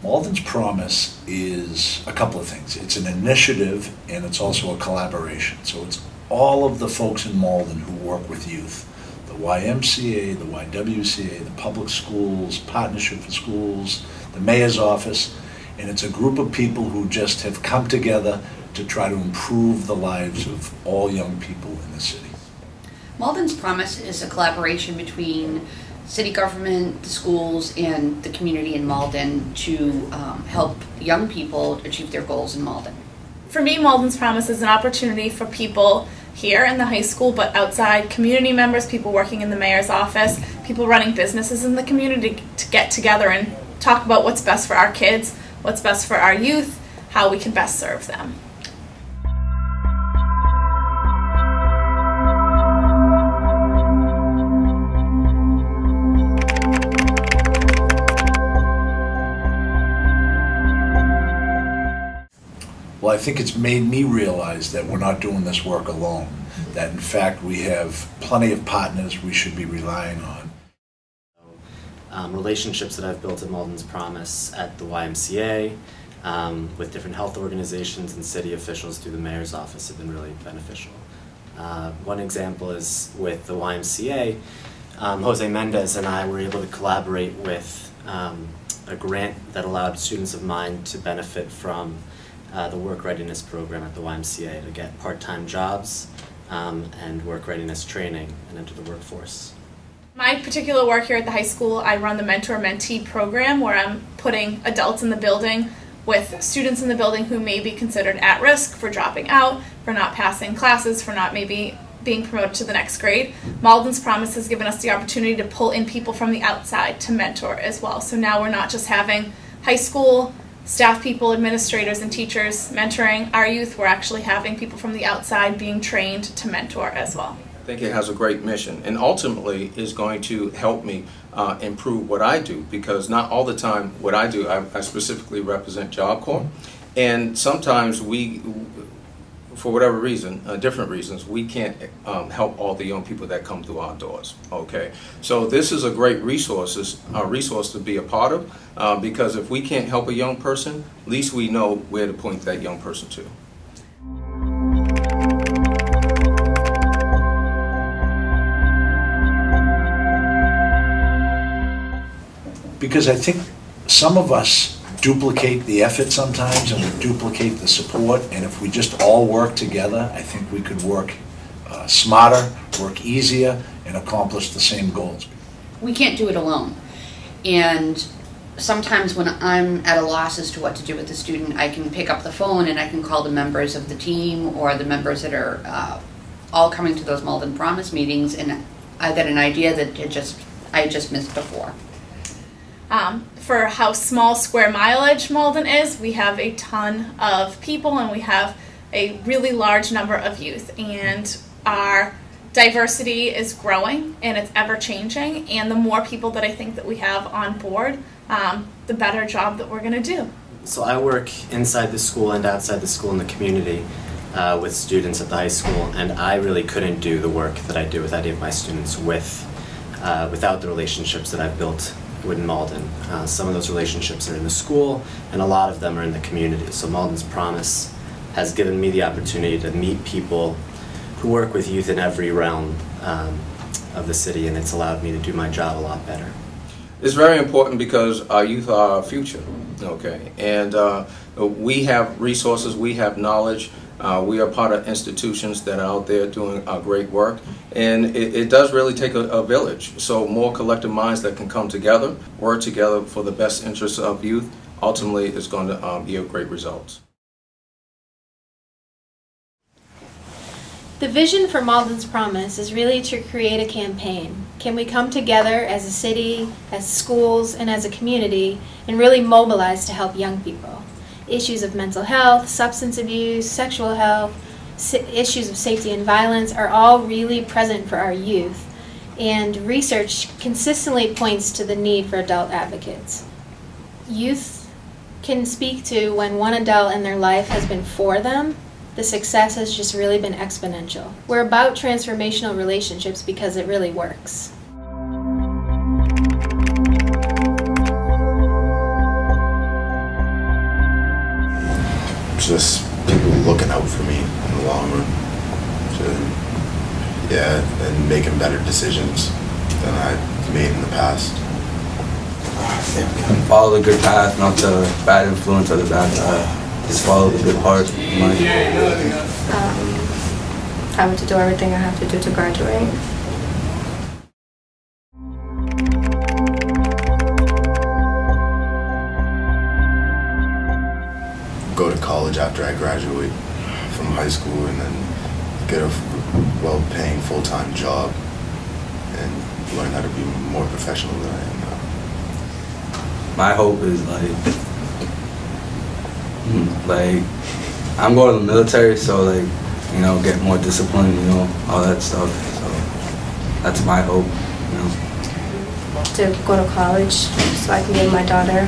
Malden's Promise is a couple of things. It's an initiative and it's also a collaboration. So it's all of the folks in Malden who work with youth. The YMCA, the YWCA, the public schools, Partnership for Schools, the mayor's office, and it's a group of people who just have come together to try to improve the lives of all young people in the city. Malden's Promise is a collaboration between city government, the schools, and the community in Malden to help young people achieve their goals in Malden. For me, Malden's Promise is an opportunity for people here in the high school, but outside, community members, people working in the mayor's office, people running businesses in the community to get together and talk about what's best for our kids, what's best for our youth, how we can best serve them. Well, I think it's made me realize that we're not doing this work alone, that in fact we have plenty of partners we should be relying on. Relationships that I've built at Malden's Promise at the YMCA, with different health organizations and city officials through the mayor's office have been really beneficial. One example is with the YMCA, Jose Mendez and I were able to collaborate with a grant that allowed students of mine to benefit from the work readiness program at the YMCA to get part-time jobs and work readiness training and enter the workforce. My particular work here at the high school, I run the mentor-mentee program where I'm putting adults in the building with students in the building who may be considered at risk for dropping out, for not passing classes, for not maybe being promoted to the next grade. Malden's Promise has given us the opportunity to pull in people from the outside to mentor as well. So now we're not just having high school staff people, administrators, and teachers mentoring our youth. We're actually having people from the outside being trained to mentor as well. I think it has a great mission and ultimately is going to help me improve what I do, because not all the time what I do, I specifically represent Job Corps, and sometimes we, for whatever reason, different reasons, we can't help all the young people that come through our doors. Okay, so this is a great resource to be a part of, because if we can't help a young person, at least we know where to point that young person to. Because I think some of us duplicate the effort sometimes and we duplicate the support, and if we just all work together, I think we could work smarter, work easier, and accomplish the same goals. We can't do it alone, and sometimes when I'm at a loss as to what to do with the student, I can pick up the phone and I can call the members of the team or the members that are all coming to those Malden Promise meetings, and I get an idea that I just missed before. For how small square mileage Malden is, we have a ton of people and we have a really large number of youth, and our diversity is growing and it's ever changing, and the more people that I think that we have on board, the better job that we're going to do. So I work inside the school and outside the school in the community with students at the high school, and I really couldn't do the work that I do with any of my students without the relationships that I've built within Malden. Some of those relationships are in the school, and a lot of them are in the community. So Malden's Promise has given me the opportunity to meet people who work with youth in every realm of the city, and it's allowed me to do my job a lot better. It's very important because our youth are our future, okay? And we have resources, we have knowledge, we are part of institutions that are out there doing great work, and it does really take a village. So more collective minds that can come together, work together for the best interests of youth, ultimately is going to yield great results. The vision for Malden's Promise is really to create a campaign. Can we come together as a city, as schools, and as a community and really mobilize to help young people? Issues of mental health, substance abuse, sexual health, issues of safety and violence are all really present for our youth, and research consistently points to the need for adult advocates. Youth can speak to when one adult in their life has been for them. The success has just really been exponential. We're about transformational relationships because it really works. Just people looking out for me in the long run. And making better decisions than I made in the past. Follow the good path, not the bad influence or the bad path. Just follow the good part in life. Having to do everything I have to do to graduate. Go to college after I graduate from high school and then get a well-paying full-time job and learn how to be more professional than I am now. My hope is like I'm going to the military, so get more discipline, all that stuff. So that's my hope, To go to college so I can give my daughter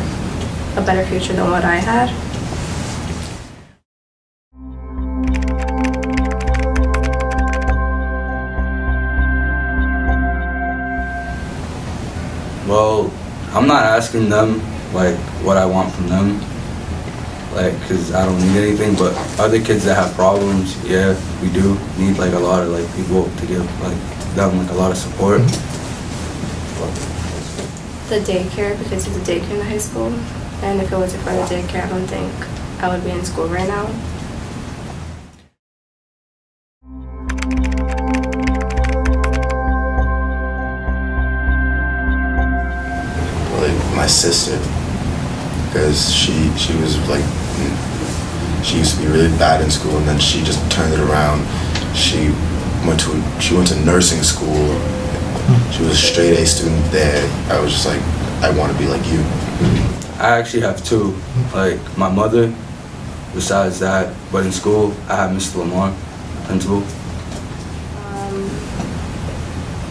a better future than what I had. Well, I'm not asking them what I want from them, because I don't need anything. But other kids that have problems, yeah, we do need a lot of people to give them a lot of support. The daycare, because there's a daycare in the high school, and if it wasn't for the daycare, I don't think I would be in school right now. My sister, because she was she used to be really bad in school, and then she just turned it around. She went to nursing school. She was a straight A student there. I was just I want to be like you. I actually have two. My mother, besides that, but in school I have Mr. Lamar, principal.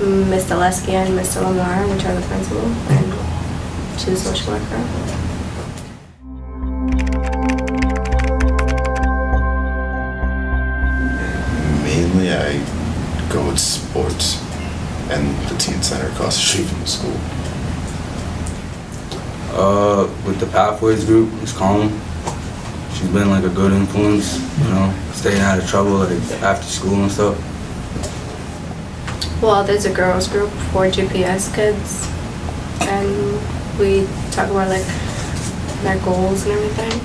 Mr. Lesky and Mr. Lamar, which are the principal, and she's a social worker. Mainly I go with sports and the teen center across the street from the school. With the Pathways group, Miss Colin, she's been a good influence, staying out of trouble after school and stuff. Well, there's a girls group for GPS kids, and we talk about their goals and everything.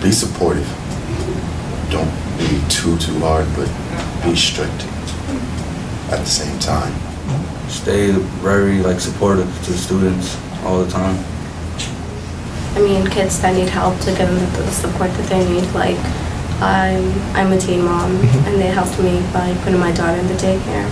Be supportive. Don't be too hard, but be strict at the same time. Stay very supportive to the students all the time. I mean, kids that need help to give them the support that they need. I'm a teen mom, and they helped me by putting my daughter in the daycare.